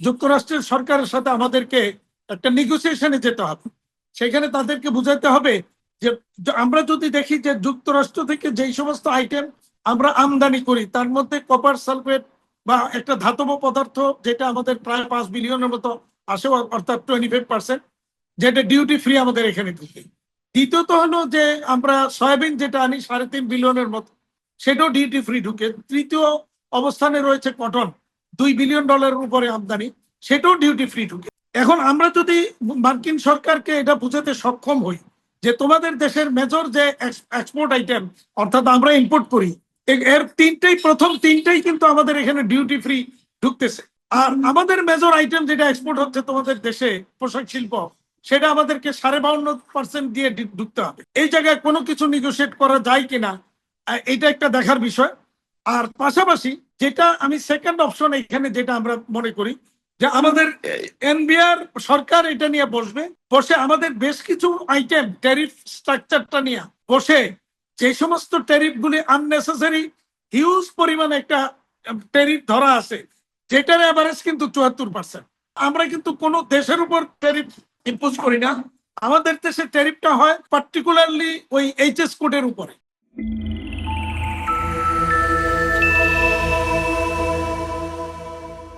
যুক্তরাষ্ট্রের সরকারের সাথে আমাদেরকে একটা নেগোসিয়েশনে যেতে হবে। সেখানে তাদেরকে বুঝাতে হবে যে আমরা যদি দেখি যে যুক্তরাষ্ট্র থেকে যেই সমস্ত আইটেম আমরা আমদানি করি তার মধ্যে কপার সালফেট বা একটা ধাতব পদার্থ যেটা আমাদের প্রায় 5 বিলিয়নের মতো আসে, অর্থাৎ 25%, যেটা ডিউটি ফ্রি আমাদের এখানে ঢুকে। দ্বিতীয়ত হলো যে আমরা সয়াবিন যেটা আনি 3.5 বিলিয়নের মতো, সেটাও ডিউটি ফ্রি ঢুকে। তৃতীয় অবস্থানে রয়েছে কটন, $2 বিলিয়ন উপরে আমদানি, সেটাও ডিউটি ফ্রি ঢুকে। এখন আমরা যদি মার্কিন সরকারকে এটা বুঝাতে সক্ষম হই যে তোমাদের দেশের মেজর যে এক্সপোর্ট আইটেম, অর্থাৎ আমরা ইম্পোর্ট করি, এর প্রথম তিনটাই কিন্তু আমাদের এখানে ডিউটি ফ্রি ঢুকতেছে। আর আমাদের মেজর আইটেম যেটা এক্সপোর্ট হচ্ছে তোমাদের দেশে, পোশাক শিল্প, সেটা আমাদেরকে 52% দিয়ে ঢুকতে হবে। এই জায়গায় কোনো কিছু নিগোসিয়েট করা যায় কিনা, এটা একটা দেখার বিষয়। আর পাশাপাশি যেটা আমি সেকেন্ড অপশন এখানে যেটা আমরা মনে করি যে আমাদের এনবিআর সরকার এটা নিয়ে বসবে, বসে আমাদের বেশ কিছু আইটেম ট্যারিফ স্ট্রাকচারটা নিয়ে বসে, যে সমস্ত ট্যারিফ গুলি আননেসেসারি হিউজ পরিমাণে একটা ট্যারিফ ধরা আছে, যেটার এভারেজ কিন্তু 74%। আমরা কিন্তু কোনো দেশের উপর ট্যারিফ ইম্পোজ করি না, আমাদের দেশে ট্যারিফটা হয় পার্টিকুলারলি ওই এইচএস কোডের উপরে।